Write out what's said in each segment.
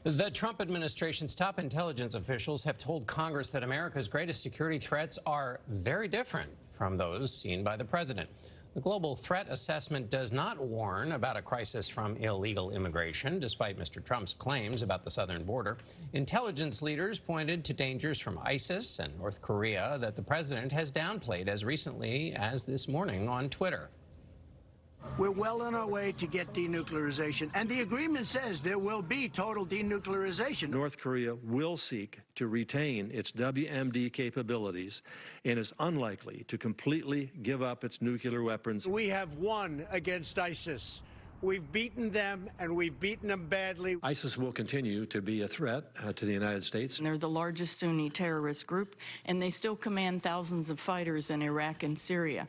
The Trump administration's top intelligence officials have told Congress that America's greatest security threats are very different from those seen by the president. The global threat assessment does not warn about a crisis from illegal immigration, despite Mr. Trump's claims about the southern border. Intelligence leaders pointed to dangers from ISIS and North Korea that the president has downplayed as recently as this morning on Twitter. We're well on our way to get denuclearization, and the agreement says there will be total denuclearization. North Korea will seek to retain its WMD capabilities and is unlikely to completely give up its nuclear weapons. We have won against ISIS. We've beaten them, and we've beaten them badly. ISIS will continue to be a threat to the United States. They're the largest Sunni terrorist group, and they still command thousands of fighters in Iraq and Syria.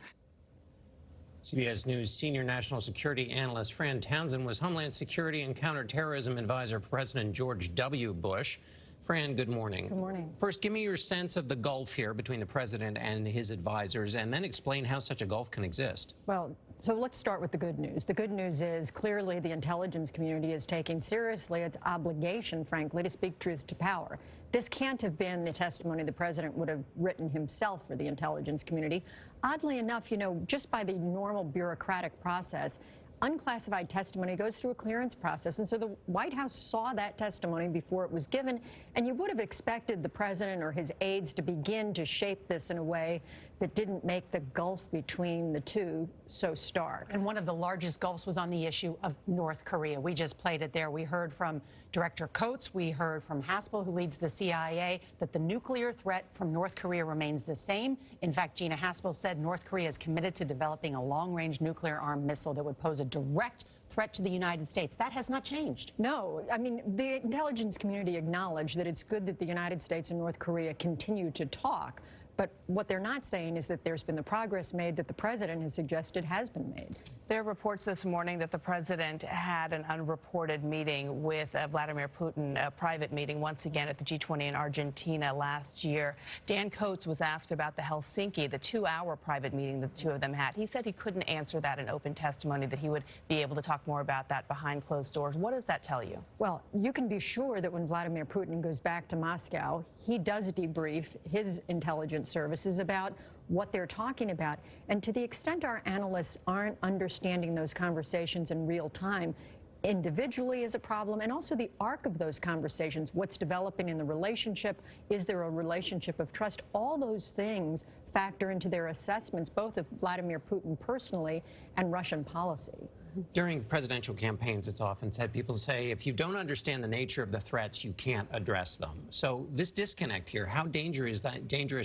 CBS News senior national security analyst Fran Townsend was Homeland Security and Counterterrorism advisor for President George W. Bush. Fran, good morning. Good morning. First, give me your sense of the gulf here between the president and his advisors, and then explain how such a gulf can exist. Well, so let's start with the good news. The good news is clearly the intelligence community is taking seriously its obligation, frankly, to speak truth to power. This can't have been the testimony the president would have written himself for the intelligence community. Oddly enough, you know, just by the normal bureaucratic process, unclassified testimony goes through a clearance process, and so the White House saw that testimony before it was given, and you would have expected the president or his aides to begin to shape this in a way that didn't make the gulf between the two so stark. And one of the largest gulfs was on the issue of North Korea. We just played it there. We heard from Director Coates, we heard from Haspel, who leads the CIA, that the nuclear threat from North Korea remains the same. In fact, Gina Haspel said North Korea is committed to developing a long-range nuclear-armed missile that would pose a direct threat to the United States. That has not changed. No, I mean, the intelligence community acknowledged that it's good that the United States and North Korea continue to talk, but what they're not saying is that there's been the progress made that the president has suggested has been made. There are reports this morning that the president had an unreported meeting with Vladimir Putin, a private meeting, once again at the G20 in Argentina last year. Dan Coates was asked about the Helsinki, the 2-hour private meeting that the two of them had. He said he couldn't answer that in open testimony, that he would be able to talk more about that behind closed doors. What does that tell you? Well, you can be sure that when Vladimir Putin goes back to Moscow, he does debrief his intelligence services about what they're talking about. And to the extent our analysts aren't understanding those conversations in real time, individually is a problem, and also the arc of those conversations, what's developing in the relationship, is there a relationship of trust? All those things factor into their assessments, both of Vladimir Putin personally and Russian policy. During presidential campaigns, it's often said, people say, if you don't understand the nature of the threats, you can't address them. So this disconnect here, how dangerous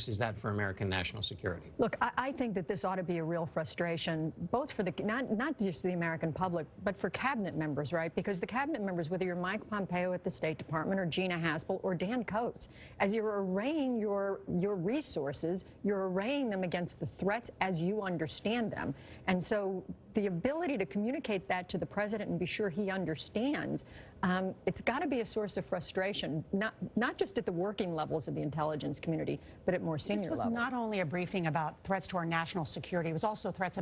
is that for American national security? Look, I think that this ought to be a real frustration, both for the not just the American public, but for cabinet members, right? Because the cabinet members, whether you're Mike Pompeo at the State Department or Gina Haspel or Dan Coates, as you're arraying your resources, you're arraying them against the threats as you understand them. And so the ability to communicate that to the president and be sure he understands, it's got to be a source of frustration, not just at the working levels of the intelligence community, but at more senior levels. This was not only a briefing about threats to our national security, it was also threats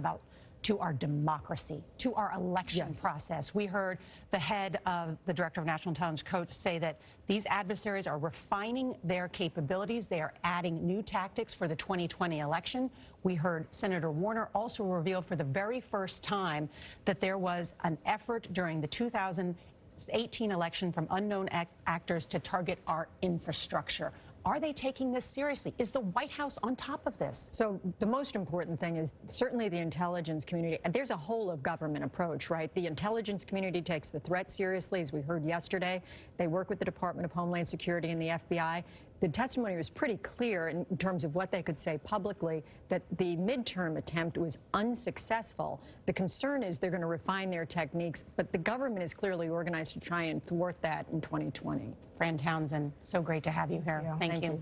to our democracy, to our election process. We heard the head of the Director of National Intelligence, Coates, say that these adversaries are refining their capabilities. They are adding new tactics for the 2020 election. We heard Senator Warner also reveal for the very first time that there was an effort during the 2018 election from unknown actors to target our infrastructure. Are they taking this seriously? Is the White House on top of this? So the most important thing is certainly the intelligence community. And there's a whole of government approach, right? The intelligence community takes the threat seriously, as we heard yesterday. They work with the Department of Homeland Security and the FBI. The testimony was pretty clear in terms of what they could say publicly, that the midterm attempt was unsuccessful. The concern is they're going to refine their techniques, but the government is clearly organized to try and thwart that in 2020. Fran Townsend, so great to have you here. Thank you.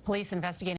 Police investigating